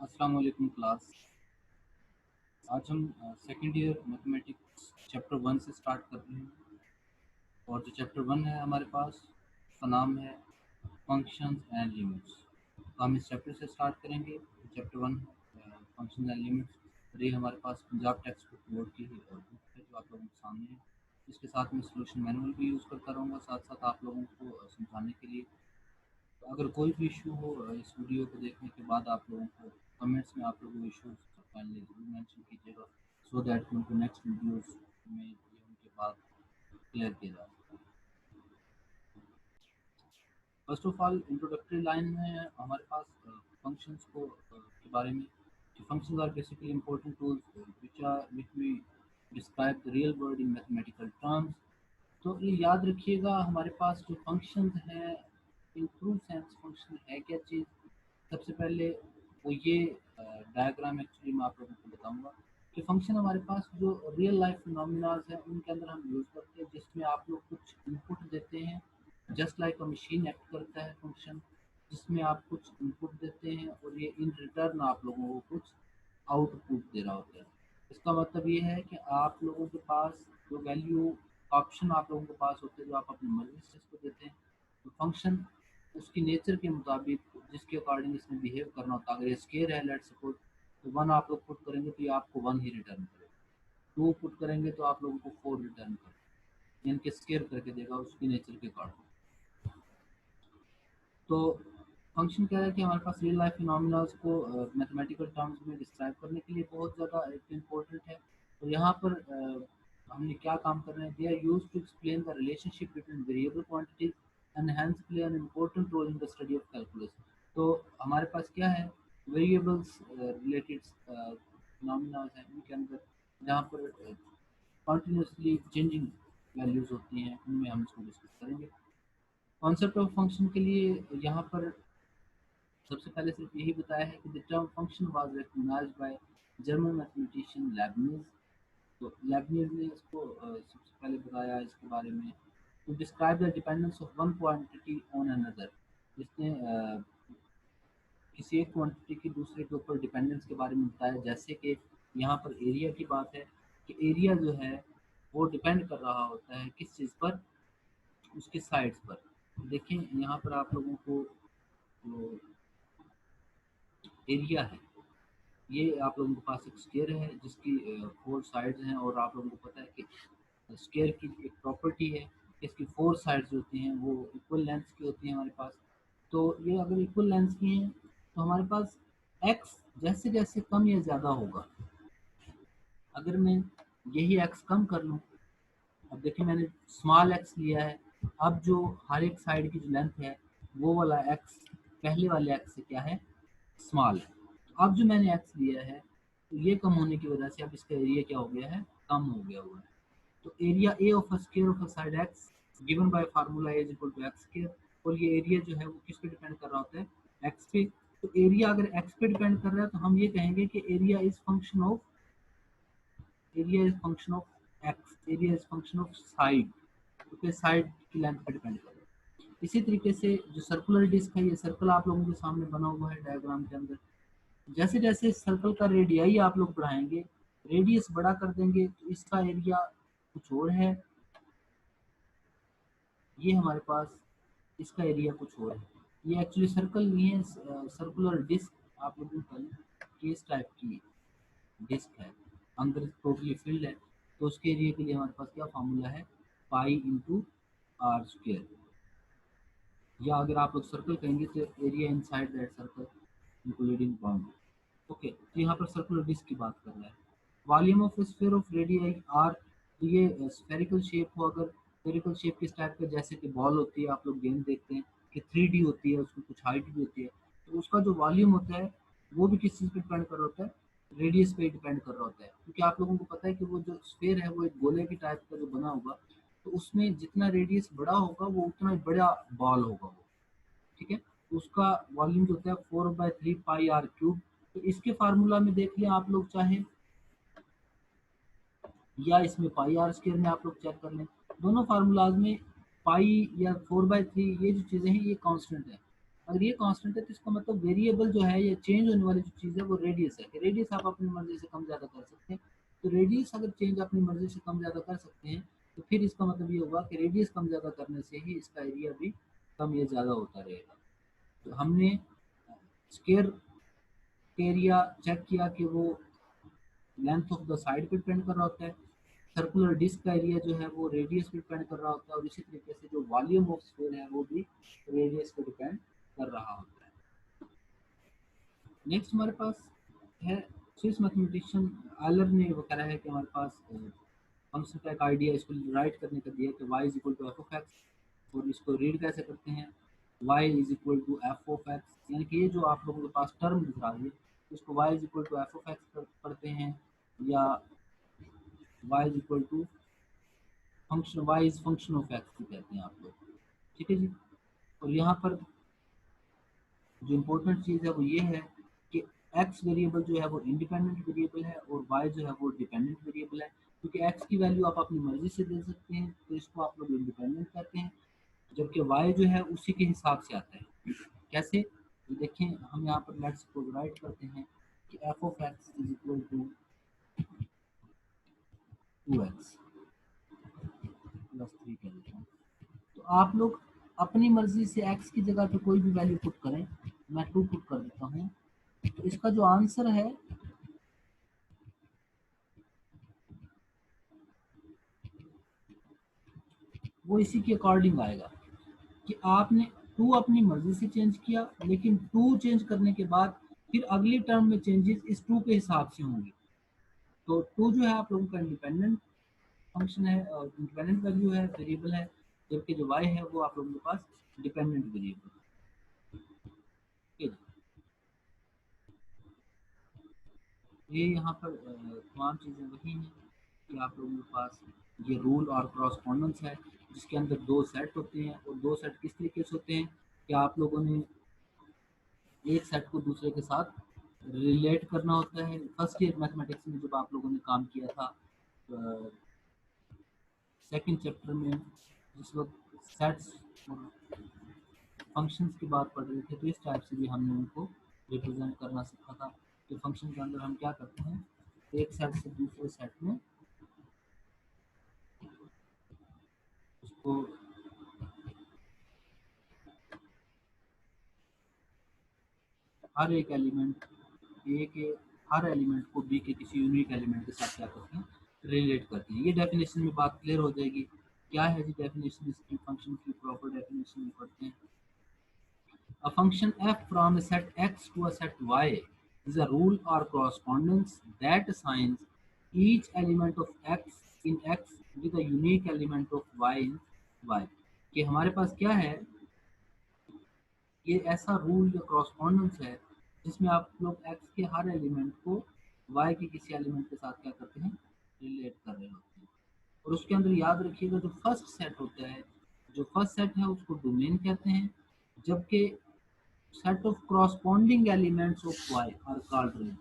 अस्सलाम वालेकुम क्लास। आज हम सेकंड ईयर मैथमेटिक्स चैप्टर 1 से स्टार्ट कर रहे हैं। और जो चैप्टर 1 है हमारे पास, उसका नाम है फंक्शंस एंड लिमिट्स। तो हम इस चैप्टर से स्टार्ट करेंगे। Chapter 1 functions and limits. और ये हमारे पास पंजाब टेक्स्ट बुक बोर्ड की बुक है जो आप लोगों के सामने है। इसके साथ मैं सोल्यूशन मैनुअल भी यूज़ करता रहूँगा साथ साथ आप लोगों को समझाने के लिए। तो अगर कोई भी इशू हो इस वीडियो को देखने के बाद आप लोगों को कमेंट्स में आप लोगों को इशू काइंडली जरूर मेंशन कीजिएगा, सो दैट उनको नेक्स्ट वीडियोस में ये उनके बाद क्लियर किया जा सके। First of all introductory line में हमारे पास फंक्शंस को के बारे में, functions are basically important tools which we describe the real world in mathematical terms. तो ये याद रखिएगा, हमारे पास जो फंक्शंस हैं, इन ट्रू सेंस फंक्शन है क्या चीज़। सबसे पहले वो ये डायग्राम एक्चुअली मैं आप लोगों को बताऊंगा कि फंक्शन हमारे पास जो रियल लाइफ फिनोमिनाज है उनके अंदर हम यूज़ करते हैं, जिसमें आप लोग कुछ इनपुट देते हैं। जस्ट लाइक अ मशीन एक्ट करता है फंक्शन, जिसमें आप कुछ इनपुट देते हैं और ये इन रिटर्न आप लोगों को कुछ आउटपुट दे रहा होता है। इसका मतलब ये है कि आप लोगों के पास जो वैल्यू ऑप्शन आप लोगों के पास होते हैं जो आप अपनी मर्जी से इसको देते हैं। तो फंक्शन उसकी नेचर के मुताबिक जिसके अकॉर्डिंग इसमें बिहेव करना होता है। अगर ये स्केयर है लेट सपोज, तो 1 आप लोग पुट करेंगे तो ये आपको 1 ही रिटर्न करेगा। 2 पुट करेंगे तो आप लोगों को 4 रिटर्न करेगा, यानी कि स्केयर करके देगा उसकी नेचर के अकॉर्डिंग। तो फंक्शन क्या है कि हमारे पास रियल लाइफ फिनोमिनाज को मैथमेटिकल टर्म्स में डिस्क्राइब करने के लिए बहुत ज़्यादा इम्पोर्टेंट है। तो यहाँ पर हमने क्या काम कर रहे हैं, they are use to explain the relationship between variable quantities and hence play an important role in the study of calculus. तो हमारे पास क्या है, वेरिएबल्स रिलेटेड फिनोमिनाज हैं, उनके अंदर जहाँ पर कॉन्टिन्यूसली चेंजिंग वैल्यूज होती हैं, उनमें हम इसको डिस्कस करेंगे। कॉन्सेप्ट ऑफ फंक्शन के लिए यहाँ पर सबसे पहले सिर्फ यही बताया है कि the term function was recognised by German mathematician Leibniz. तो लेबनिज ने इसको सबसे पहले बताया इसके बारे में, to describe the dependence of one quantity on another. इसने किसी एक क्वांटिटी की दूसरे के ऊपर डिपेंडेंस के बारे में बताया, जैसे कि यहाँ पर एरिया की बात है कि एरिया जो है वो डिपेंड कर रहा होता है किस चीज़ पर, उसके साइड्स पर। देखें यहाँ पर आप लोगों को जो एरिया है, ये आप लोगों के पास एक स्केयर है जिसकी 4 साइड्स हैं, और आप लोगों को पता है कि स्केयर की एक प्रॉपर्टी है, इसकी 4 साइड्स होती हैं वो इक्वल लेंथ की होती हैं हमारे पास। तो ये अगर इक्वल लेंथ की हैं तो हमारे पास एक्स जैसे जैसे कम या ज़्यादा होगा, अगर मैं यही एक्स कम कर लूँ, अब देखिए मैंने स्मॉल एक्स लिया है, अब जो हर एक साइड की जो लेंथ है वो वाला एक्स पहले वाले एक्स से क्या है, स्मॉल है। तो अब जो मैंने एक्स लिया है, तो ये कम होने की वजह से अब इसका एरिया क्या हो गया है, कम हो गया हुआ है। तो area A of a square of a side X given by formula A is equal to X square. और ये एरिया जो है वो किस पे डिपेंड कर रहा होता है, एक्स पे। तो एरिया अगर एक्स पे डिपेंड कर रहा है तो हम ये कहेंगे कि area is function of x, area is function of side, क्योंकि साइड की लेंथ पे डिपेंड कर रहा है। इसी तरीके से जो सर्कुलर डिस्क है, ये सर्कल आप लोगों के सामने बना हुआ है डायग्राम के अंदर। जैसे जैसे सर्कल का रेडियाई आप लोग बढ़ाएंगे, रेडियस बड़ा कर देंगे, तो इसका एरिया कुछ और है, ये हमारे पास इसका एरिया कुछ और है। ये एक्चुअली सर्कल नहीं है, सर्कुलर डिस्क आप लोगों का केस टाइप की डिस्क है, अंदर टोटली फिल्ड है। तो उसके एरिया के लिए हमारे पास क्या फार्मूला है, पाई इंटू आर स्क्वेयर। या अगर आप लोग सर्कल कहेंगे तो area inside that circle including boundary. Okay, तो यहाँ पर सर्कुलर डिस्क की बात कर रहा है। Volume of sphere of radii R, तो ये स्फेरिकल शेप हो, अगर स्फेरिकल शेप किस टाइप का, जैसे कि बॉल होती है, आप लोग गेंद देखते हैं कि 3D होती है, उसकी कुछ हाइट भी होती है, तो उसका जो वॉल्यूम होता है वो भी किस चीज़ पे डिपेंड कर रहा होता है, रेडियस पे डिपेंड कर रहा होता है। क्योंकि आप लोगों को पता है कि वो जो स्फेयर है वो एक गोले की टाइप का जो बना होगा, तो उसमें जितना रेडियस बड़ा होगा वो उतना ही बड़ा बॉल होगा वो, ठीक है। तो उसका वॉल्यूम जो होता है 4/3 पाई r क्यूब। तो इसके फार्मूला में देख लिया आप लोग चाहे, या इसमें पाई आर स्क्वायर में आप लोग चेक कर लें, दोनों फार्मूलाज में पाई या 4/3 ये जो चीज़ें हैं ये कांस्टेंट है। अगर ये कांस्टेंट है तो इसका मतलब वेरिएबल जो है या चेंज होने वाली जो चीज़ है वो रेडियस है, कि रेडियस आप अपनी मर्जी से कम ज़्यादा कर सकते हैं। तो रेडियस अगर चेंज अपनी मर्जी से कम ज़्यादा कर सकते हैं तो फिर इसका मतलब ये होगा कि रेडियस कम ज़्यादा करने से ही इसका एरिया भी कम या ज़्यादा होता रहेगा। तो हमने स्क्वायर एरिया चेक किया कि वो लेंथ ऑफ द साइड पे डिपेंड कर रहा होता है। सर्कुलर डिस्क का एरिया जो है वो रेडियस पे डिपेंड कर रहा होता है, और इसी तरीके से जो वॉल्यूम ऑफ स्फीयर है वो भी रेडियस पे डिपेंड कर रहा होता है। नेक्स्ट हमारे पास है स्विस मैथमेटिशियन आलर ने वो करा है कि हमारे पास फंक्शन का एक आइडिया इसको राइट करने का दिया कि y is equal to F of X, और इसको रीड कैसे करते हैं, y is equal to F of X, यानी कि ये जो आप लोगों के पास टर्म दिख रहा है इसको y is equal to F of X पढ़ते हैं, या y is equal to function y is function of X भी कहते हैं आप लोग। ठीक है जी। और यहाँ पर जो इम्पोर्टेंट चीज़ है वो ये है कि x वेरिएबल जो है वो इंडिपेंडेंट वेरिएबल है और y जो है वो डिपेंडेंट वेरिएबल है, क्योंकि x की वैल्यू आप अपनी मर्जी से दे सकते हैं तो इसको आप लोग इंडिपेंडेंट कहते हैं, जबकि y जो है उसी के हिसाब से आता है। कैसे, तो देखें हम यहाँ पर लेट्स सपोज राइट करते हैं कि F of X is equal to 2x plus 3 कर देता हूँ। तो आप लोग अपनी मर्जी से x की जगह पे कोई भी वैल्यू पुट करें, मैं 2 पुट कर देता हूँ, तो इसका जो आंसर है वो इसी के अकॉर्डिंग आएगा कि आपने 2 अपनी मर्जी से चेंज किया, लेकिन 2 चेंज करने के बाद फिर अगली टर्म में चेंजेस इस 2 के हिसाब से होंगे। तो 2 जो है आप लोगों का इंडिपेंडेंट फंक्शन है, इंडिपेंडेंट वैल्यू है, वेरिएबल है, जबकि जो y है वो आप लोगों के पास डिपेंडेंट वेरिएबल है। ये यहाँ पर तमाम चीज़ें वही हैं कि आप लोगों के पास ये रूल और क्रॉसपॉन्डेंस है, जिसके अंदर 2 सेट होते हैं, और 2 सेट किस तरीके से होते हैं कि आप लोगों ने एक सेट को दूसरे के साथ रिलेट करना होता है। फर्स्ट ईयर मैथमेटिक्स में जब आप लोगों ने काम किया था सेकंड चैप्टर में, जिस वक्त सेट्स और फंक्शंस की बात पढ़ रहे थे, तो इस टाइप से भी हमने उनको रिप्रेजेंट करना सीखा था कि फंक्शन के अंदर हम क्या करते हैं, एक सेट से दूसरे सेट में उसको हर एक एलिमेंट ए के हर एलिमेंट को बी के किसी यूनिक एलिमेंट के साथ क्या करते हैं, रिलेट करते हैं। ये डेफिनेशन में बात क्लियर हो जाएगी। क्या है जी डेफिनेशन इसकी, फंक्शन की प्रॉपर डेफिनेशन में पढ़ते हैं। A function f from a set x to a set y is a rule or correspondence that assigns each element of x in x with a unique element of y in y। कि हमारे पास क्या है, ये ऐसा rule या क्रॉसपॉन्डेंस है जिसमें आप लोग x के हर एलिमेंट को y के किसी एलिमेंट के साथ क्या करते हैं, रिलेट कर रहे होते हैं। और उसके अंदर याद रखिएगा जो फर्स्ट सेट होता है, जो फर्स्ट सेट है उसको डोमेन कहते हैं, जबकि set of corresponding elements of y are called ring।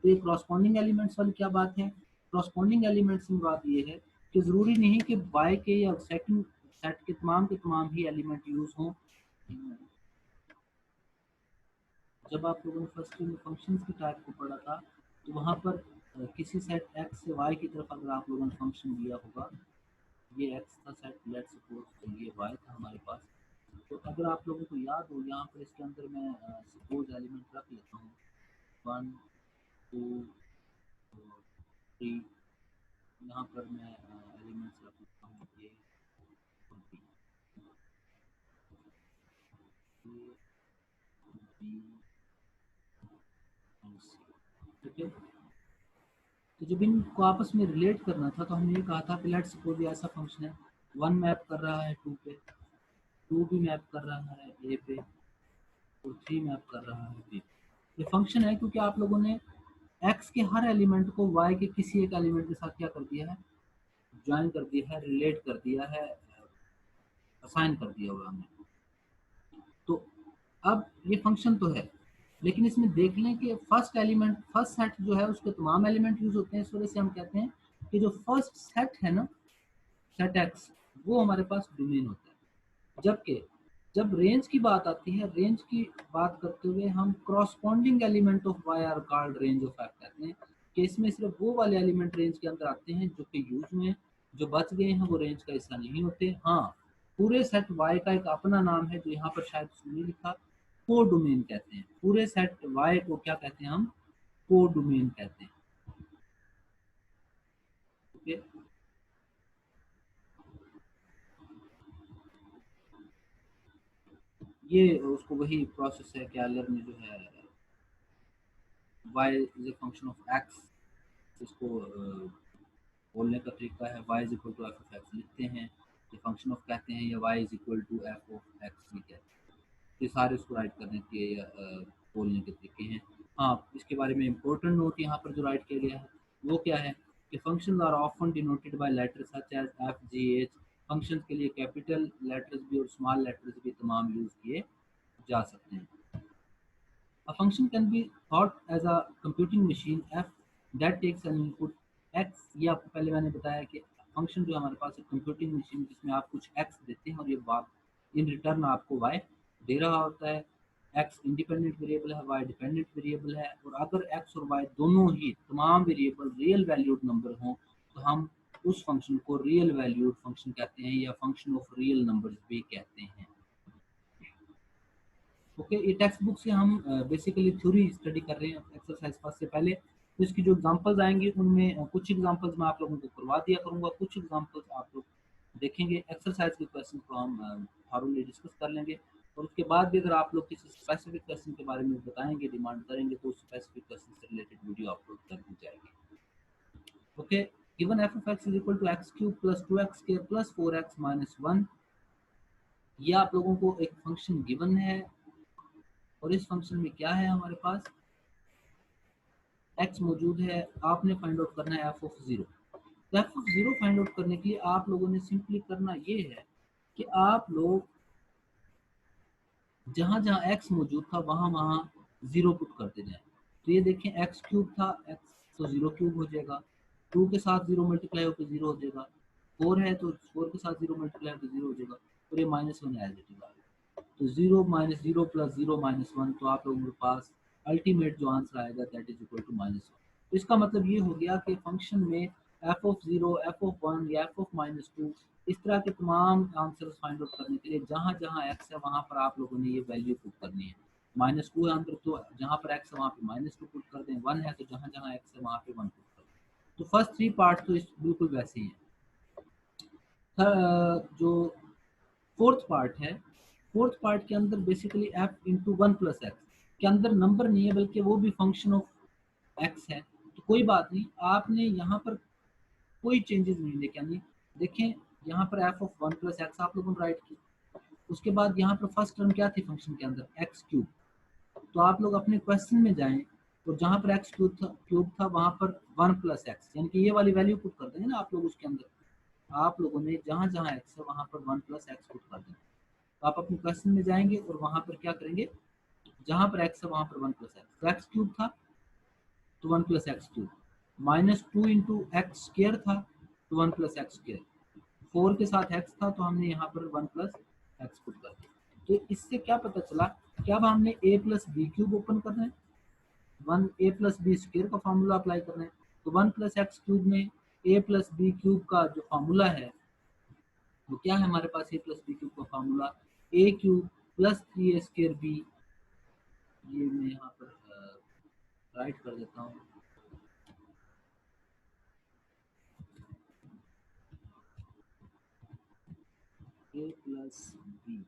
तो ये corresponding elements वाली क्या बात है, corresponding elements में बात ये है कि ज़रूरी नहीं कि y के या सेकंड सेट के तमाम ही एलिमेंट यूज हों। जब आप लोगों ने फर्स्ट में फंक्शंस की टाइप को पढ़ा था तो वहाँ पर किसी सेट x से y की तरफ अगर आप लोगों ने फंक्शन दिया होगा, ये x था सेट, लेट्स सपोज ये y था हमारे पास, तो अगर आप लोगों को याद हो यहाँ पर इसके अंदर मैं सपोज एलिमेंट रख लेता हूँ 1 2 3, यहाँ पर मैं एलिमेंट्स रख लेता हूँ ए और बी, बी एंड सी। ठीक है, तो जब इनको आपस में रिलेट करना था तो हमने ये कहा था कि लेट्स सपोज ऐसा फंक्शन है 1 मैप कर रहा है 2 पे, 2 भी मैप कर रहा है ए पे, और 3 मैप कर रहा है बी। ये फंक्शन है क्योंकि आप लोगों ने x के हर एलिमेंट को y के किसी एक एलिमेंट के साथ क्या कर दिया है, ज्वाइन कर दिया है, रिलेट कर दिया है, असाइन कर दिया हुआ हमने। तो अब ये फंक्शन तो है, लेकिन इसमें देख लें कि फर्स्ट एलिमेंट फर्स्ट सेट जो है उसके तमाम एलिमेंट यूज होते हैं, इस वजह से हम कहते हैं कि जो फर्स्ट सेट है ना, सेट एक्स, वो हमारे पास डोमेन होता है। जबकि जब रेंज की बात आती है, रेंज की बात करते हुए हम corresponding element of Y are called range of F कहते हैं कि इसमें सिर्फ वो वाले एलिमेंट रेंज के अंदर आते हैं जो कि यूज में, जो बच गए हैं वो रेंज का हिस्सा नहीं होते। हाँ, पूरे सेट वाई का एक अपना नाम है जो यहाँ पर शायद नहीं लिखा, को डोमेन कहते हैं। पूरे सेट वाई को क्या कहते हैं हम? को डोमेन कहते हैं। ओके, ये उसको वही प्रोसेस है कि एलर में जो है y is a function of x, इसको बोलने का तरीका है y is equal to F of X लिखते हैं, ये फंक्शन ऑफ कहते हैं, या y is equal to F of X भी कहते हैं। ये सारे उसको राइट करने के बोलने के तरीके हैं। हाँ, इसके बारे में इम्पोर्टेंट नोट यहाँ पर जो राइट किया गया है वो क्या है कि function are often denoted by letter such as F G H. Function के लिए कैपिटल लेटर्स भी और स्मॉल लेटर्स भी तमाम यूज़ किए जा सकते हैं। A function can be thought as a computing machine f that takes an input x। ये आपको पहले मैंने बताया कि फंक्शन जो हमारे पास है कंप्यूटिंग मशीन, जिसमें आप कुछ x देते हैं और ये बात इन रिटर्न आपको y दे रहा होता है। x इंडिपेंडेंट वेरिएबल है, y डिपेंडेंट वेरिएबल है, और अगर x और y दोनों ही तमाम वेरिएबल रियल वैल्यूड नंबर हों तो हम उस फंक्शन को रियल वैल्यूड फंक्शन कहते हैं या फंक्शन ऑफ रियल नंबर्स भी कहते हैं। ओके, ये टेक्स्ट बुक से हम बेसिकली थ्योरी स्टडी कर रहे हैं एक्सरसाइज फर्स्ट से पहले। तो इसकी जो एग्जांपल्स आएंगे उनमें कुछ एग्जांपल्स मैं आप लोगों को करवा दिया करूंगा, कुछ एग्जांपल्स आप लोग देखेंगे। एक्सरसाइज के क्वेश्चन को हम थॉरोली डिस्कस कर लेंगे, और उसके बाद भी अगर आप लोग किसी स्पेसिफिक क्वेश्चन के बारे में बताएंगे, डिमांड करेंगे, तो उस स्पेसिफिक क्वेश्चन से रिलेटेड वीडियो अपलोड कर दी जाएगी। Okay, given F of X is equal to X cube plus two X square plus four X minus one. ये आप लोगों को एक फंक्शन गिवन है, और इस फंक्शन में क्या है हमारे पास, x मौजूद है। आपने फाइंड आउट करना है एफ ऑफ जीरो। तो F of zero find out करने के लिए आप लोगों ने सिंपली करना ये है कि आप लोग जहां जहां x मौजूद था वहां वहां जीरो पुट करते जाएं। तो ये देखें, एक्स क्यूब था, x तो जीरो क्यूब हो जाएगा, टू के साथ जीरो मल्टीप्लाई होकर जीरो हो जाएगा, फोर है तो फोर के साथ जीरो मल्टीप्लाई होकर जीरो हो जाएगा, और ये minus one as it is. तो zero minus zero plus zero minus one, तो आप लोगों के पास अल्टीमेट जो आंसर आएगा that is equal to minus one. तो इसका मतलब ये हो गया कि फंक्शन में F of zero, F of one या एफ ऑफ माइनस टू, इस तरह के तमाम आंसर फाइंड आउट करने के लिए जहाँ जहाँ एक्स है वहाँ पर आप लोगों ने ये वैल्यू पुट करनी है। माइनस टू है अंदर, तो जहाँ पर एक्स है वहाँ पे माइनस टू पुट कर दें, वन है तो जहाँ जहाँ एक्स है वहाँ पे वन पुट कर दें। तो फर्स्ट थ्री पार्ट तो इस बिल्कुल वैसे ही है। जो फोर्थ पार्ट है, फोर्थ पार्ट के अंदर basically F into one plus x के अंदर नंबर नहीं है बल्कि वो भी फंक्शन ऑफ एक्स है। तो कोई बात नहीं, आपने यहाँ पर कोई चेंजेस नहीं लेके आनी। देखें, यहाँ पर F of one plus x आप लोगों ने राइट की, उसके बाद यहाँ पर फर्स्ट टर्म क्या थी फंक्शन के अंदर, एक्स क्यूब। तो आप लोग अपने क्वेश्चन में जाएं, तो जहाँ पर एक्स क्यूब था वहाँ पर वन प्लस एक्स यानी कि ये वाली वैल्यू पुट कर देंगे ना आप लोग उसके अंदर। आप लोगों ने जहाँ जहाँ एक्स है वहाँ पर वन प्लस एक्स पुट कर देंगे। तो आप अपने क्वेश्चन में जाएंगे और वहां पर क्या करेंगे, जहां पर एक्स है वहां पर वन प्लस एक्स, तो एक्स क्यूब था तो one plus x cube, minus two into x square था तो one plus x square, four के साथ एक्स था तो हमने यहाँ पर वन प्लस एक्स पुट कर दिया। तो इससे क्या पता चला कि अब हमने ए प्लस बी क्यूब ओपन करना है, वन ए प्लस बी स्क्र का फॉर्मूला अप्लाई करना है। तो वन प्लस एक्स क्यूब में ए प्लस बी क्यूब का जो फॉर्मूला है वो क्या है हमारे पास, ए प्लस बी क्यूब का formula A cube plus three A square B. ये मैं यहाँ पर राइट कर देता हूँ, ए प्लस बी।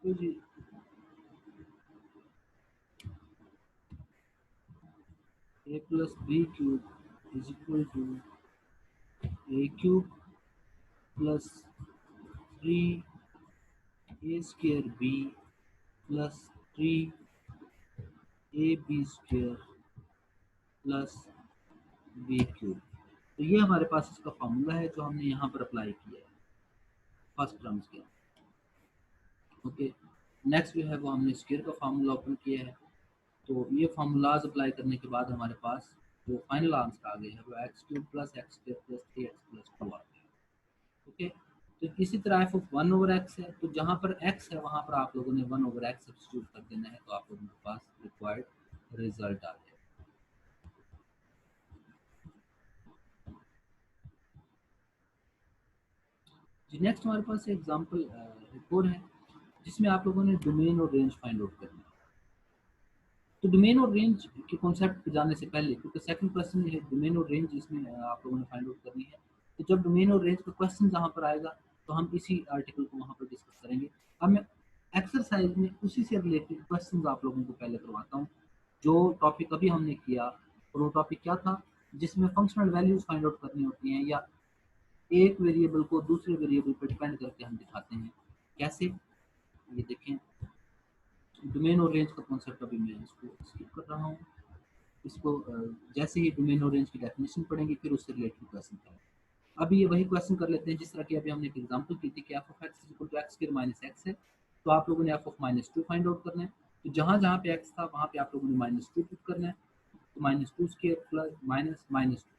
तो जी A plus B cube is equal to A cube plus three A square B plus three A B square plus B cube. तो ये हमारे पास इसका फार्मूला है जो हमने यहाँ पर अप्लाई किया है फर्स्ट टर्म्स के। ओके, नेक्स्ट जो है वो हमने स्क्वायर का फार्मूला ओपन किया है। तो ये फार्मूलाज अप्लाई करने के बाद हमारे पास जो फाइनल आंसर आ गया है वो x cube plus x square plus 3x plus 2 आ गया। ओके, तो इसी तरह एफ ऑफ 1/x है, तो जहाँ पर x है वहाँ पर आप लोगों ने 1/x सब्स्टिट्यूट कर देना है, तो आप लोगों के पास रिक्वायर्ड रिजल्ट आ गया। जी नेक्स्ट हमारे पास एग्जाम्पल एक और है जिसमें आप लोगों ने डोमेन और रेंज फाइंड आउट करना है। तो डोमेन और रेंज के कॉन्सेप्ट पे जाने से पहले, क्योंकि सेकंड क्वेश्चन है डोमेन और रेंज, इसमें आप लोगों ने फाइंड आउट करनी है। तो जब डोमेन और रेंज का क्वेश्चन जहाँ पर आएगा तो हम इसी आर्टिकल को वहाँ पर डिस्कस करेंगे। अब मैं एक्सरसाइज में उसी से रिलेटेड क्वेश्चन आप लोगों को पहले करवाता हूँ। जो टॉपिक अभी हमने किया और वो टॉपिक क्या था, जिसमें फंक्शनल वैल्यूज फाइंड आउट करनी होती हैं या एक वेरिएबल को दूसरे वेरिएबल पर डिपेंड करके हम दिखाते हैं कैसे। ये देखें, डोमेन और रेंज का कॉन्सेप्ट अभी मैं इसको स्किप कर रहा हूँ। इसको जैसे ही डोमेन और रेंज की डेफिनेशन पढ़ेंगे फिर उससे रिलेटेड क्वेश्चन करेंगे। अभी ये वही क्वेश्चन कर लेते हैं जिस तरह की अभी हमने एक एग्जांपल की थी कि F of X equal to X square minus X है। तो आप लोगों ने एफ ऑफ -2 फाइंड आउट करना है। तो जहाँ जहाँ पे एक्स था वहाँ पे आप लोगों ने -2 पुट करना है। तो -2 square plus minus minus two,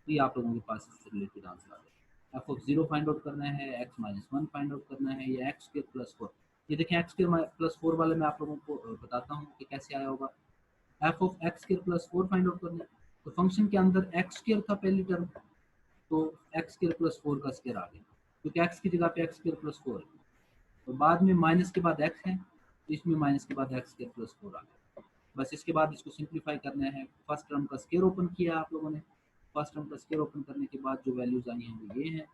तो ये आप लोगों के पास इससे रिलेटेड आंसर आ गया। एफ ऑफ 0 फाइंड आउट करना है, एक्स -1 फाइंड आउट करना है, या एक्स स्क्वायर प्लस 4। ये देखें एक्स स्क्वायर प्लस 4 वाले मैं आप लोगों को बताता हूँ कि कैसे आया होगा। F of x square plus 4 find out करना है। तो फंक्शन के अंदर एक्स स्क्वायर था पहली टर्म, तो एक्स स्क्वायर प्लस 4 का स्क्वायर आ गया, क्योंकि एक्स की जगह पे एक्स स्क्वायर प्लस 4 है। तो बाद में माइनस के बाद एक्स है, तो इसमें माइनस के बाद एक्स स्क्वायर प्लस 4 आ गया। बस इसके बाद इसको सिंप्लीफाई करना है। फर्स्ट टर्म का स्क्वायर ओपन किया आप लोगों ने। फर्स्ट टर्म का स्क्वायर ओपन करने के बाद जो वैल्यूज आई हैं वो ये हैं,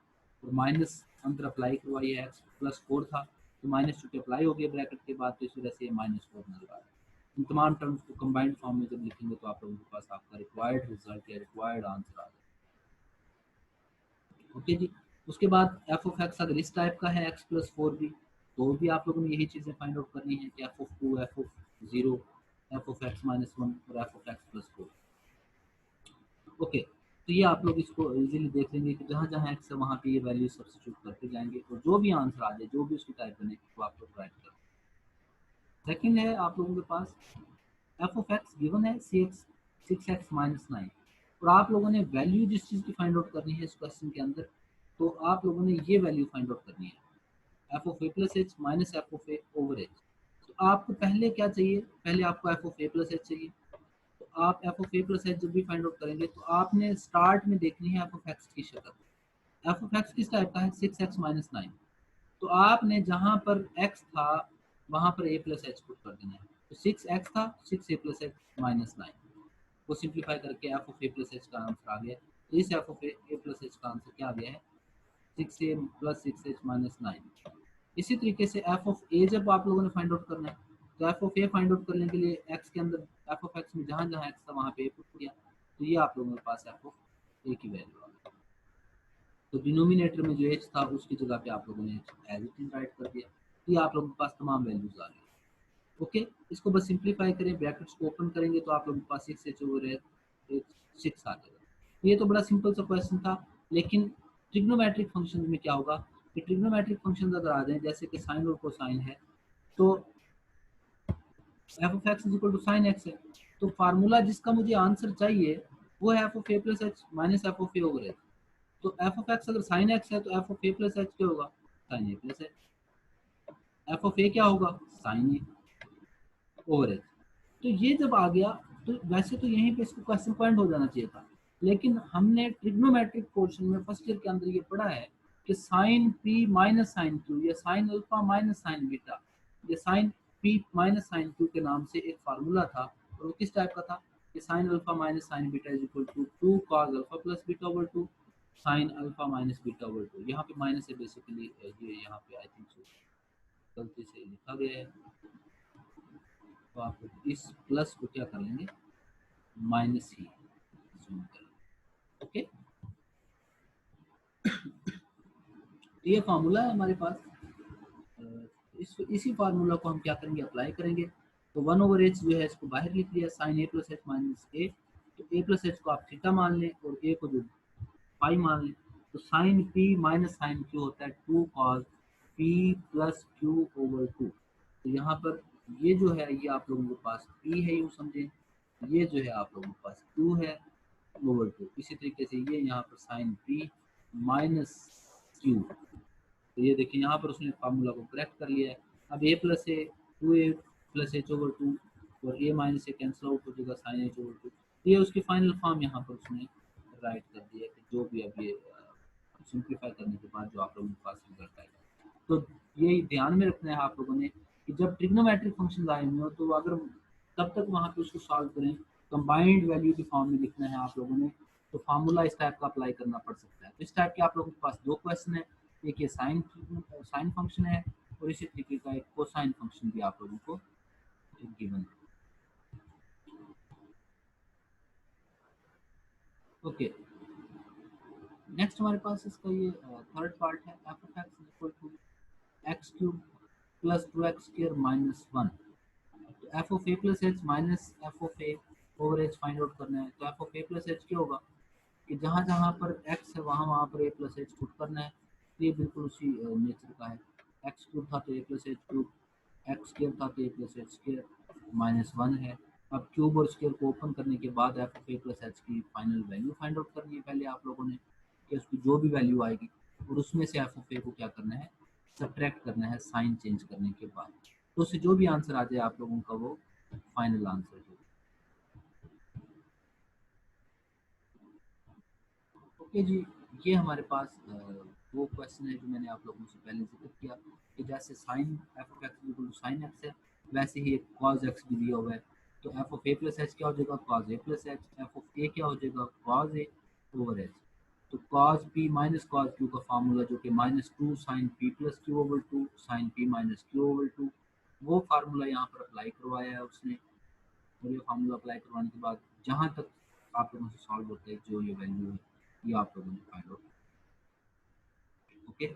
और माइनस अंदर अप्लाई करवाई है, एक्स प्लस 4 था तो माइनस चूँकि अप्लाई हो गया ब्रैकेट के बाद, तो इस वजह से -4 नजर आ रहा है। इन तमाम टर्म्स को कंबाइंड फॉर्म में जब लिखेंगे तो आप लोगों के पास आपका रिक्वायर्ड रिजल्ट या रिक्वायर्ड आंसर आ जाएगा। ओके जी, उसके बाद एफ ऑफ एक्स अगर इस टाइप का है एक्स प्लस 4 भी, तो भी आप लोगों ने यही चीज़ें फाइंड आउट करनी है कि F of 2, F of 0, F of x -1 और F of x plus 4। Okay, तो ये आप लोग इसको इजीली देख लेंगे कि जहाँ जहाँ एक्स है वहाँ पे ये वैल्यू सब्स्टिट्यूट करते जाएंगे, और जो भी आंसर आ जाए, जो भी उसकी टाइप बने, वो आप लोग राइट करें। सेकंड है आप लोगों के पास एफ ऑफ एक्स गिवन है 6x -9, और आप लोगों ने वैल्यू जिस चीज़ की फाइंड आउट करनी है इस क्वेश्चन के अंदर, तो आप लोगों ने ये वैल्यू फाइंड आउट करनी है, F of A plus H minus F of A over H. तो आपको पहले क्या चाहिए, पहले आपको F of A plus H चाहिए। तो आप F of A plus H जब भी फाइंड आउट करेंगे तो आपने स्टार्ट में देखनी है एफ ऑफ एक्स की शक्ल। एफ ऑफ एक्स किस टाइप का है, 6x -9। तो आपने जहाँ पर x था वहाँ पर a प्लस एच पुट कर देना है। तो 6x था, 6a प्लस एच -9 को सिंप्लीफाई करके F of A plus H का आंसर आ गया। तो इस F of A plus H का आंसर क्या आ गया है, 6a प्लस 6h -9। इसी तरीके से एफ ऑफ ए जब आप लोगों ने फाइंड आउट करना है, तो F of A find out करने के लिए एक्स के अंदर एफ ऑफ एक्स में जहाँ जहाँ एक्स था वहाँ पे ए पुट किया, तो ये आप लोगों के पास एफ ऑफ ए की वैल्यू आ गई। तो डिनोमिनेटर में जो एच था उसकी जगह पे आप लोगों ने एज इट इज राइट कर दिया। तो ये आप लोगों के पास तमाम वैल्यूज आ गई। ओके, इसको बस सिंप्लीफाई करें, ब्रैकेट्स को ओपन करेंगे तो आप लोगों के पास 6h ओवर 6 आ जाएगा। ये तो बड़ा सिंपल सा क्वेश्चन था। लेकिन ट्रिग्नोमेट्रिक फंक्शन में क्या होगा कि ट्रिग्नोमेट्रिक फंक्शन अगर आ जाए जैसे कि साइन और कोसाइन है, तो F of X is equal to sine X है। तो फार्मूला जिसका मुझे आंसर चाहिए वो है F of A plus H minus F of A over H. तो एफ ऑफ एक्स अगर साइन एक्स है तो F of A plus H क्या होगा, sine A plus H. F of A क्या होगा, साइन ए ओवर एच। तो ये जब आ गया तो वैसे तो यहीं पे इसको क्वेश्चन पॉइंट हो जाना चाहिए था, लेकिन हमने ट्रिग्नोमेट्रिक पोर्शन में फर्स्ट ईयर के अंदर ये पढ़ा है कि sine P minus sine Q या sine alpha minus sine beta या sine P minus sine Q के नाम से एक फार्मूला था। और वो किस टाइप का था कि sine alpha minus sine beta is equal to 2 cos alpha plus beta over 2 sine alpha minus beta over 2। यहाँ पे माइनस है बेसिकली, ये यहाँ पे आई थिंक गलती से लिखा गया है, तो आप इस प्लस को क्या कर लेंगे, माइनस ही assume कर लेंगे। ओके, ये फार्मूला है हमारे पास। इसी फार्मूला को हम क्या करेंगे, अप्लाई करेंगे। तो 1/h जो है इसको बाहर लिख लिया, sign A plus H minus ए तो ए प्लस एच को आप थीटा मान लें और ए को जो पाई मान लें, तो sine P minus sine Q होता है 2 cos P plus Q over 2। तो यहाँ पर ये जो है ये आप लोगों के पास पी है, यूँ समझें, ये जो है आप लोगों के पास क्यू है ओवर 2। इसी तरीके से ये यहाँ पर साइन पी माइनस क्यू, तो ये देखिए यहाँ पर उसने फार्मूला को करेक्ट कर लिया है। अब ए प्लस ए 2a प्लस एच ओवर 2 और ए माइनस ए कैंसिल आउट हो जाएगा साइन एच ओवर 2। ये उसकी फाइनल फॉर्म यहाँ पर उसने राइट कर दिया कि जो भी अब ये सिंप्लीफाई करने के बाद जो आप लोगों के पास रिजल्ट आएगा। तो ये ध्यान में रखना है आप लोगों ने कि जब ट्रिग्नोमेट्रिक फंक्शन आए हुए हो तो अगर तब तक वहाँ पे उसको सॉल्व करें, कंबाइंड वैल्यू की फॉर्म में लिखना है आप लोगों ने, तो फार्मूला इस टाइप का अप्लाई करना पड़ सकता है। तो इस टाइप के आप लोगों के पास दो क्वेश्चन है, एक ये साइन फंक्शन है और इसी तरीके का एक कोसाइन फंक्शन भी आप लोगों को गिवन है। ओके, नेक्स्ट हमारे पास इसका ये थर्ड पार्ट है, F of X equal to X cube plus 2x² minus 1। तो F of A plus H minus F of A over H find out करना है। तो F of A plus H क्या होगा कि जहाँ जहाँ पर x है वहाँ वहाँ पर ए प्लस एच पुट करना है। तो ये बिल्कुल उसी नेचर का है। एक्स क्यूब था तो A plus H cube, X square था तो A plus H square minus 1 है। अब क्यूब और स्क्र को ओपन करने के बाद F of A plus H की फाइनल वैल्यू फाइंड आउट करनी है पहले आप लोगों ने, कि उसकी जो भी वैल्यू आएगी और उसमें से एफ ऑफ ए को क्या करना है, सब्ट्रैक्ट करना है साइन चेंज करने के बाद। तो उससे जो भी आंसर आ जाए आप लोगों का वो फाइनल आंसर होगा। ओके जी, ये हमारे पास वो क्वेश्चन है जो मैंने आप लोगों से पहले जिक्र किया कि जैसे sine F of X equal to sine X है, वैसे ही एक कॉज एक्स भी दिया हुआ है। तो F of A plus H क्या हो जाएगा, cos A plus H. F of A क्या हो जाएगा, कॉज ए ओवर एच। तो cos P minus cos Q का फार्मूला जो कि -2 sine P plus Q over 2 sine P minus Q over 2, वो फार्मूला यहाँ पर अप्लाई करवाया है उसने। और ये फार्मूला अप्लाई करवाने के बाद जहाँ तक आप लोगों से सॉल्व होता है जो ये वैल्यू है ये आप लोगों ने find out. Okay,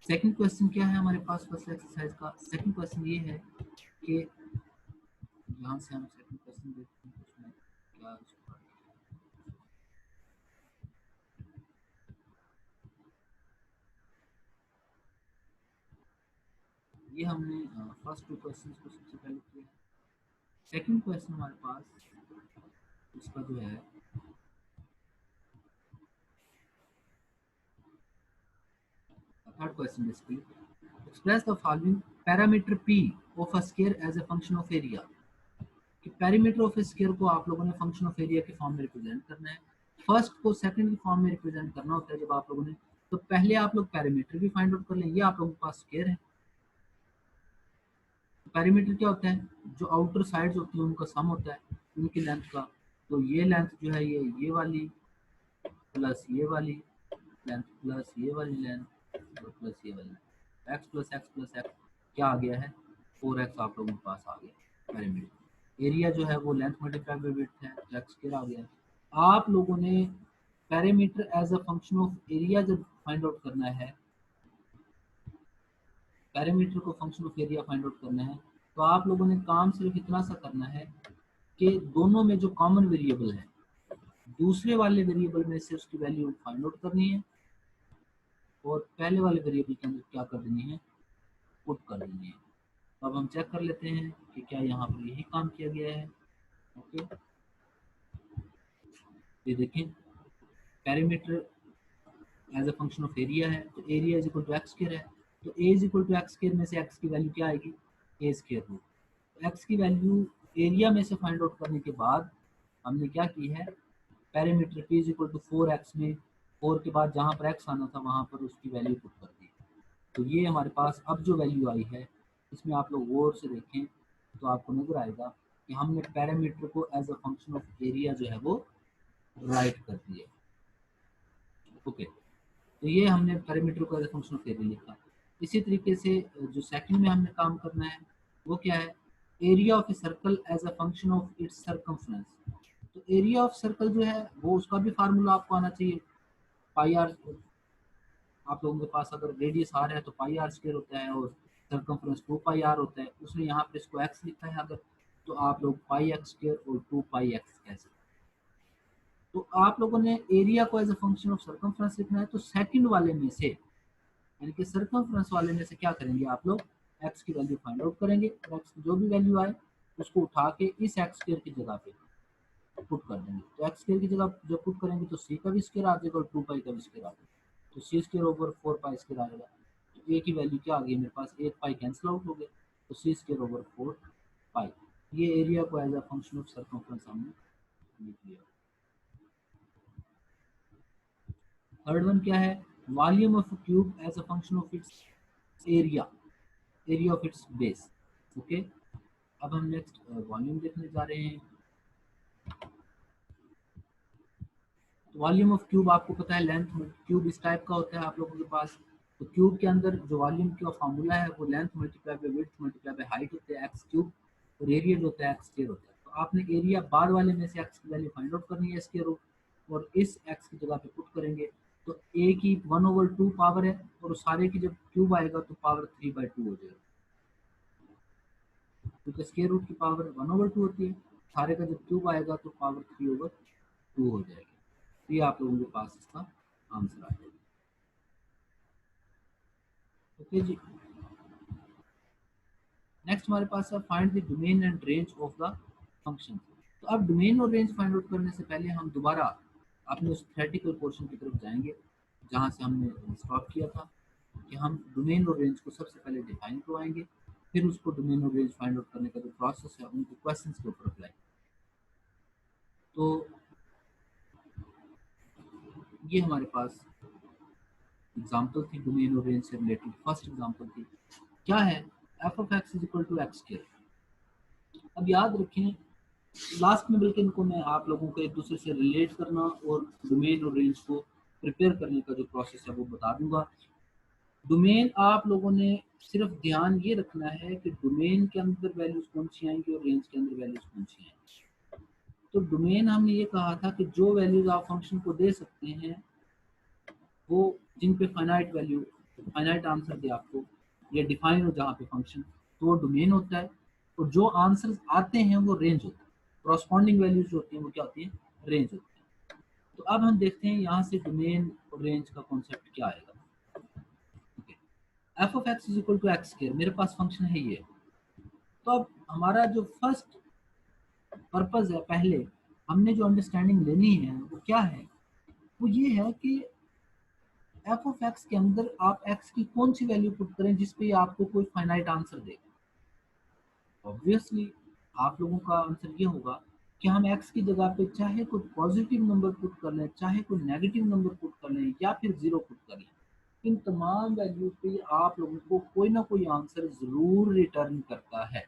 second question क्या है हमारे पास फर्स्ट एक्सरसाइज का। सेकंड क्वेश्चन ये है कि यहाँ से हम सेकंड क्वेश्चन देखते हैं उसमें क्या ये हमने फर्स्ट टू क्वेश्चन को सबसे पहले किया है। सेकंड क्वेश्चन हमारे पास इसका जो है third question basically, express the following parameter p of a square as a function of area. कि पैरामीटर ऑफ स्क्वायर को आप लोगों ने फंक्शन ऑफ एरिया के फॉर्म में रिप्रेजेंट करना है। फर्स्ट को सेकंड के फॉर्म में रिप्रेजेंट करना होता है जब आप लोगों ने, तो पहले आप लोग पैरामीटर भी फाइंड आउट कर लें। ये आप लोगों के पास स्क्वायर है, पैरामीटर क्या होता है, जो आउटर साइड्स होती है उनका सम होता है उनकी लेंथ का। तो ये लेंथ जो है ये वाली प्लस ये वाली लेंथ प्लस ये वाली लेंथ और प्लस ये वाली लेंथ, एक्स प्लस एक्स क्या आ गया है, 4x आप लोगों के पास आ गया पैरामीटर। एरिया जो है वो लेंथ मल्टीप्लाई बाय विड्थ है तो एक्स स्क्वायर आ गया। आप लोगों ने parameter as a function of area जब फाइंड आउट करना है, पैरामीटर को function of area find out करना है, तो आप लोगों ने काम सिर्फ इतना सा करना है कि दोनों में जो कॉमन वेरिएबल है दूसरे वाले वेरिएबल में से उसकी वैल्यू फाइंड आउट करनी है और पहले वाले वेरिएबल के अंदर क्या कर देनी है, पुट कर देनी है। तो अब हम चेक कर लेते हैं कि क्या यहाँ पर यही काम किया गया है। ओके, ये देखें parameter as a function of area है तो area is equal to X square है। तो A is equal to X square में से एक्स की वैल्यू क्या आएगी, ए स्क्वायर रूट। तो एक्स की वैल्यू एरिया में से फाइंड आउट करने के बाद हमने क्या की है, parameter p is equal to 4x में 4 के बाद जहाँ पर x आना था वहाँ पर उसकी वैल्यू पुट कर दी। तो ये हमारे पास अब जो वैल्यू आई है इसमें आप लोग गौर से देखें तो आपको नजर आएगा कि हमने पैरामीटर को as a function of area जो है वो राइट कर दिया। ओके, तो ये हमने पैरामीटर को as a function of area लिखा। इसी तरीके से जो सेकंड में हमने काम करना है वो क्या है, area of a circle as a function of its circumference. तो एरिया ऑफ सर्कल जो है वो उसका भी फार्मूला आपको आना चाहिए, पाई आर। आप लोगों के पास अगर रेडियस आर है तो पाई आर स्क्वायर होता है और सर्कमफ्रेंस 2 पाई आर होता है। उसने यहाँ पर इसको एक्स लिखा है अगर, तो आप लोग पाई एक्स स्क्वायर और 2 पाई एक्स कह सकते हैं। तो आप लोगों ने एरिया को as a function of circumference लिखना है, तो सेकंड वाले में से यानी कि सर्कमफ्रेंस वाले में से क्या करेंगे आप लोग, एक्स की वैल्यू फाइंड आउट करेंगे और एक्स की जो भी वैल्यू आए उसको उठा के इस एक्स स्क्वायर की जगह पे पुट कर देंगे। तो एक्स स्क्वायर की जगह जब पुट करेंगे तो सी का भी स्क्वायर आ जाएगा और 2 पाई का भी स्क्वायर आ जाएगा, तो सी स्क्वायर ओवर 4 पाई स्क्वायर आएगा। तो ए की वैल्यू क्या आ गई मेरे पास, 8 पाई कैंसिल आउट हो गया, तो सी स्क्वायर ओवर 4 पाई। ये एरिया को as a function of circumference हमने लिख लिया। थर्ड वन क्या है, volume of cube as a function of its area, area of its base. Okay, अब हम नेक्स्ट वॉल्यूम देखने जा रहे हैं। वॉल्यूम ऑफ क्यूब आपको पता है, लेंथ क्यूब इस टाइप का होता है आप लोगों के पास। तो क्यूब के अंदर जो वॉल्यूम का फार्मूला है वो length multiply by width multiply by height होता है, एक्स क्यूब, और एरिया जो होता है एक्स स्क्वायर होता है। तो आपने एरिया बाद वाले में से एक्स की वैल्यू फाइंड आउट करनी है स्क्वायर रूट, और इस एक्स की जगह पे पुट करेंगे। तो ए की 1/2 पावर है और सारे की जब क्यूब आएगा तो पावर 3/2 हो जाएगा, क्योंकि स्क्वायर रूट की पावर 1/2 होती है, सारे का जब क्यूब आएगा तो पावर 3/2 हो जाएगी। तो ये आप लोगों के पास इसका आंसर आ जाएगा। ओके जी, नेक्स्ट हमारे पास है find the domain and range of the function. तो अब डोमेन और रेंज फाइंड आउट करने से पहले हम दोबारा अपने उस थ्योरेटिकल पोर्शन की तरफ जाएंगे जहाँ से हमने स्टॉप किया था, कि हम डोमेन और रेंज को सबसे पहले डिफाइन करवाएंगे, फिर उसको डोमेन और रेंज फाइंड आउट करने का जो प्रोसेस है उनको क्वेश्चंस के ऊपर अप्लाई। तो ये हमारे पास एग्जाम्पल थी डोमेन और रेंज से रिलेटेड। फर्स्ट एग्जाम्पल थी क्या है, F of X is equal to X square. अब याद रखें, लास्ट में बल्कि इनको मैं आप लोगों को एक दूसरे से रिलेट करना और डोमेन और रेंज को प्रिपेयर करने का जो प्रोसेस है वो बता दूंगा। डोमेन आप लोगों ने सिर्फ ध्यान ये रखना है कि डोमेन के अंदर वैल्यूज कौन सी आएंगी और रेंज के अंदर वैल्यूज कौन सी आएंगी। तो डोमेन हमने ये कहा था कि जो वैल्यूज आप फंक्शन को दे सकते हैं वो, जिन पे फाइनाइट वैल्यू, फाइनाइट आंसर दे आपको या डिफाइन हो जहाँ पे फंक्शन, तो वो डोमेन होता है। और जो आंसर आते हैं वो रेंज होता है, करॉस्पॉन्डिंग वैल्यूज जो होती हैं वो क्या होती हैं, रेंज होती है। तो अब हम देखते हैं यहाँ से डोमेन और रेंज का कॉन्सेप्ट क्या आएगा। F of X is equal to X square, मेरे पास फंक्शन है ये। तो अब हमारा जो फर्स्ट पर्पज है, पहले हमने जो अंडरस्टैंडिंग लेनी है वो क्या है, वो ये है कि एफ ऑफ एक्स के अंदर आप एक्स की कौन सी वैल्यू पुट करें जिसपे आपको कोई फाइनाइट आंसर दे। ऑब्वियसली आप लोगों का आंसर ये होगा कि हम एक्स की जगह पे चाहे कोई पॉजिटिव नंबर पुट कर लें, चाहे कोई नेगेटिव नंबर पुट कर लें, या फिर जीरो पुट कर लें, इन तमाम वैल्यू पे आप लोगों को कोई ना कोई आंसर जरूर रिटर्न करता है।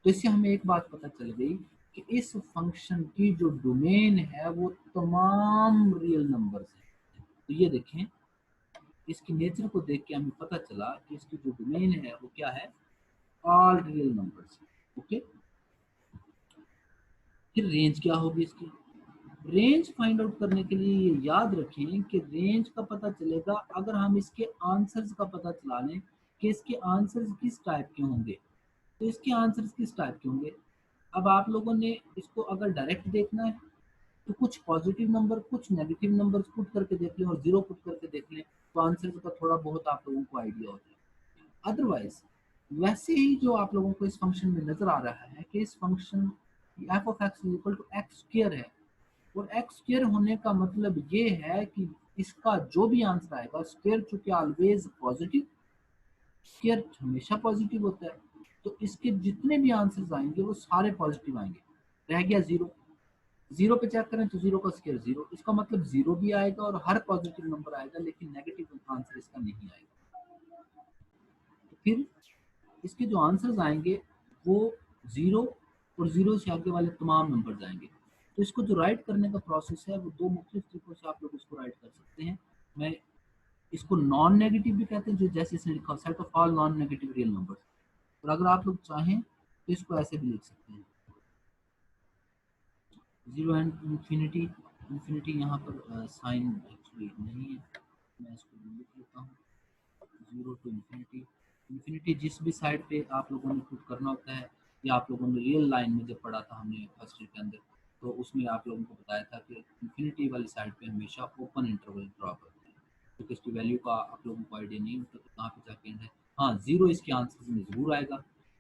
तो इससे हमें एक बात पता चल गई कि इस फंक्शन की जो डोमेन है वो तमाम रियल नंबर्स है। तो ये देखें, इसकी नेचर को देख के हमें पता चला कि इसकी जो डोमेन है वो क्या है, ऑल रियल नंबर्स। ओके, फिर रेंज क्या होगी इसकी, रेंज फाइंड आउट करने के लिए ये याद रखें कि रेंज का पता चलेगा अगर हम इसके आंसर्स का पता चला लें कि इसके आंसर्स किस टाइप के होंगे। तो इसके आंसर्स किस टाइप के होंगे, अब आप लोगों ने इसको अगर डायरेक्ट देखना है तो कुछ पॉजिटिव नंबर कुछ नेगेटिव नंबर पुट करके देख लें और जीरो पुट करके देख लें, तो आंसर का थोड़ा बहुत आप लोगों को आइडिया हो जाए। अदरवाइज वैसे ही जो आप लोगों को इस फंक्शन में नजर आ रहा है कि इस function F of X equal to X square है, और एक्स स्क्वायर होने का मतलब ये है कि इसका जो भी आंसर आएगा, स्क्वायर चूंकि ऑलवेज पॉजिटिव, स्क्वायर हमेशा पॉजिटिव होता है, तो इसके जितने भी आंसर्स आएंगे वो सारे पॉजिटिव आएंगे। रह गया जीरो, जीरो पे चेक करें तो जीरो का स्क्वायर जीरो, इसका मतलब जीरो भी आएगा और हर पॉजिटिव नंबर आएगा, लेकिन नेगेटिव आंसर इसका नहीं आएगा। तो फिर इसके जो आंसर्स आएंगे वो जीरो और जीरो से आगे वाले तमाम नंबर आएंगे। तो इसको जो राइट करने का प्रोसेस है वो दो मुख्तलिफ तरीकों से आप लोग इसको राइट कर सकते हैं। मैं इसको नॉन नेगेटिव भी कहते हैं, जो जैसे इसने लिखा set of all non negative real numbers, और अगर आप लोग चाहें तो इसको ऐसे भी लिख सकते हैं, जीरो एंड इन्फिनिटी। इन्फिनिटी यहाँ पर साइन एक्चुअली नहीं है, मैं इसको लिख लेता हूँ, जीरो टू इन्फिनिटी। इन्फिनिटी जिस भी साइड पे आप लोगों ने पुट करना होता है, या आप लोगों ने रियल लाइन में जब पढ़ा था हमने फर्स्ट ईयर के अंदर, तो उसमें आप लोगों को बताया था कि इन्फिनिटी वाली साइड पे हमेशा ओपन इंटरवल ड्रॉ करते हैं, क्योंकि इसकी वैल्यू का आप लोगों को आइडिया नहीं होता तो कहाँ पे जाके एंड है। हाँ, ज़ीरो इसके आंसर में ज़रूर आएगा,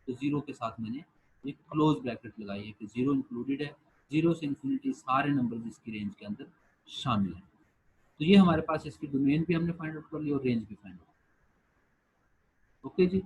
तो ज़ीरो के साथ मैंने एक क्लोज ब्रैकेट लगाई है कि ज़ीरो इंक्लूडेड है, ज़ीरो से इन्फिनिटी सारे नंबर इसकी रेंज के अंदर शामिल हैं। तो ये हमारे पास इसकी डोमेन भी हमने फाइंड आउट कर ली और रेंज भी फाइंड आउट। ओके जी।